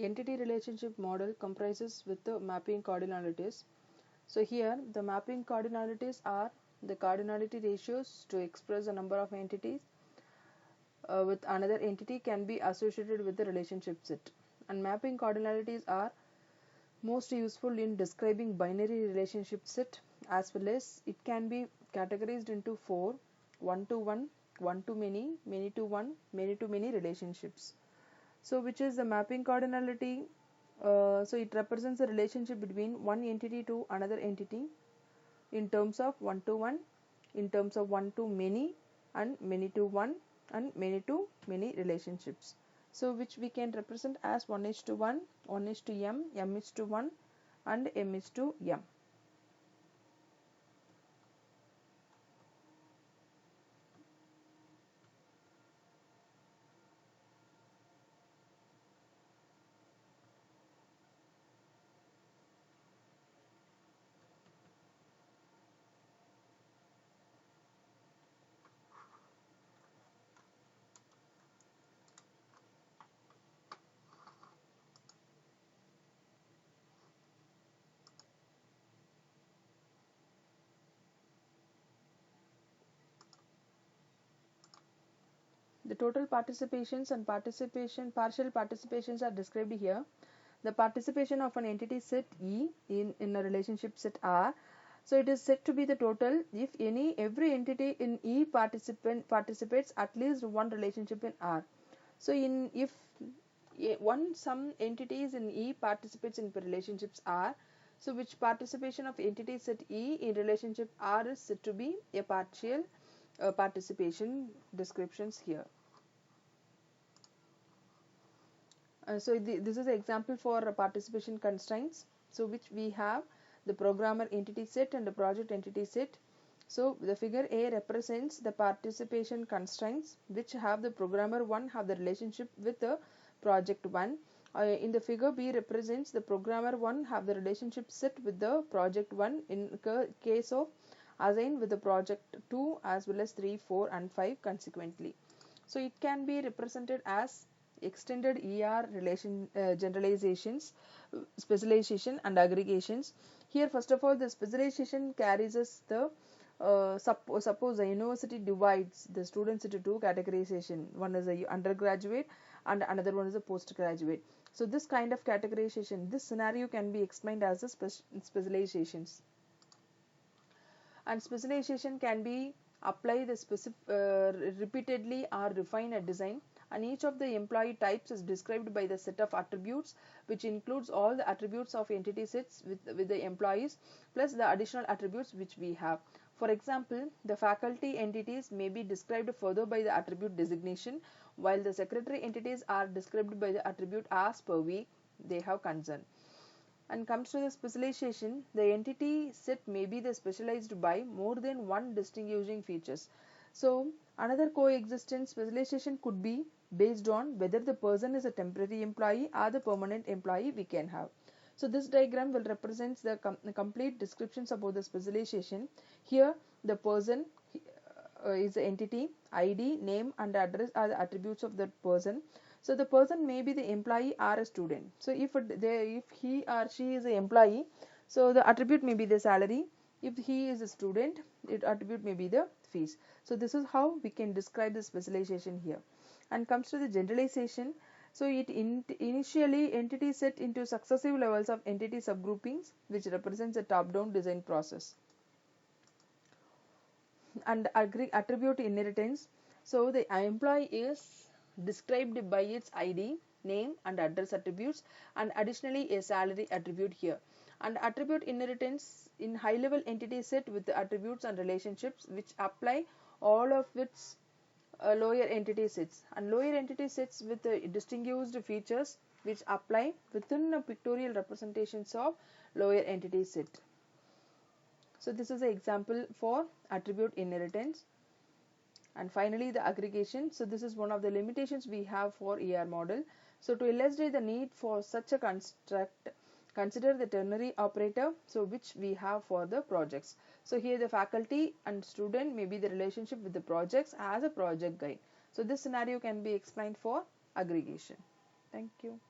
Entity relationship model comprises with the mapping cardinalities. So here the mapping cardinalities are the cardinality ratios to express the number of entities with another entity can be associated with the relationship set. And mapping cardinalities are most useful in describing binary relationship set, as well as it can be categorized into four: one to one, one to many, many to one, many to many relationships. So which is the mapping cardinality? So it represents the relationship between one entity to another entity in terms of one to one, in terms of one to many, and many to one, and many to many relationships. So which we can represent as 1 is to 1, 1 is to m is to 1, and m is to m. The total participations and partial participations are described here. The participation of an entity set E in a relationship set R. So it is said to be the total if every entity in E participates at least one relationship in R. So if some entities in E participates in relationships R, so which participation of entity set E in relationship R is said to be a partial participation descriptions here. This is an example for participation constraints. So which we have the programmer entity set and the project entity set. So the figure A represents the participation constraints which have the programmer 1 have the relationship with the project 1. In the figure B represents the programmer 1 have the relationship set with the project 1 in case of assigned with the project 2 as well as 3, 4 and 5 consequently. So it can be represented as extended ER relation generalizations, specialization and aggregations. Here first of all the specialization carries us the suppose the university divides the students into two categorization. One is a undergraduate and another one is a postgraduate. So this kind of categorization, this scenario can be explained as a specializations. And specialization can be applied repeatedly or refine a design, and each of the employee types is described by the set of attributes which includes all the attributes of entity sets with the employees plus the additional attributes which we have. For example, the faculty entities may be described further by the attribute designation, while the secretary entities are described by the attribute as per week they have concern. And comes to the specialization, the entity set may be the specialized by more than one distinguishing features. So another coexistence specialization could be based on whether the person is a temporary employee or the permanent employee we can have. So this diagram will represent the complete descriptions about the specialization. Here the person is the entity, ID, name and address are the attributes of that person. So the person may be the employee or a student. So if he or she is an employee, so the attribute may be the salary. If he is a student, it attribute may be the fees. So this is how we can describe the specialization here. And comes to the generalization. So it initially entity set into successive levels of entity subgroupings, which represents a top-down design process. And attribute inheritance. So the employee is described by its ID, name and address attributes, and additionally a salary attribute here. And attribute inheritance in high level entity set with the attributes and relationships which apply all of its lower entity sets, and lower entity sets with distinguished features which apply within the pictorial representations of lower entity set. So this is an example for attribute inheritance. And finally the aggregation. So this is one of the limitations we have for ER model. So to illustrate the need for such a construct, consider the ternary operator, so which we have for the projects. So here the faculty and student may be the relationship with the projects as a project guide. So this scenario can be explained for aggregation. Thank you.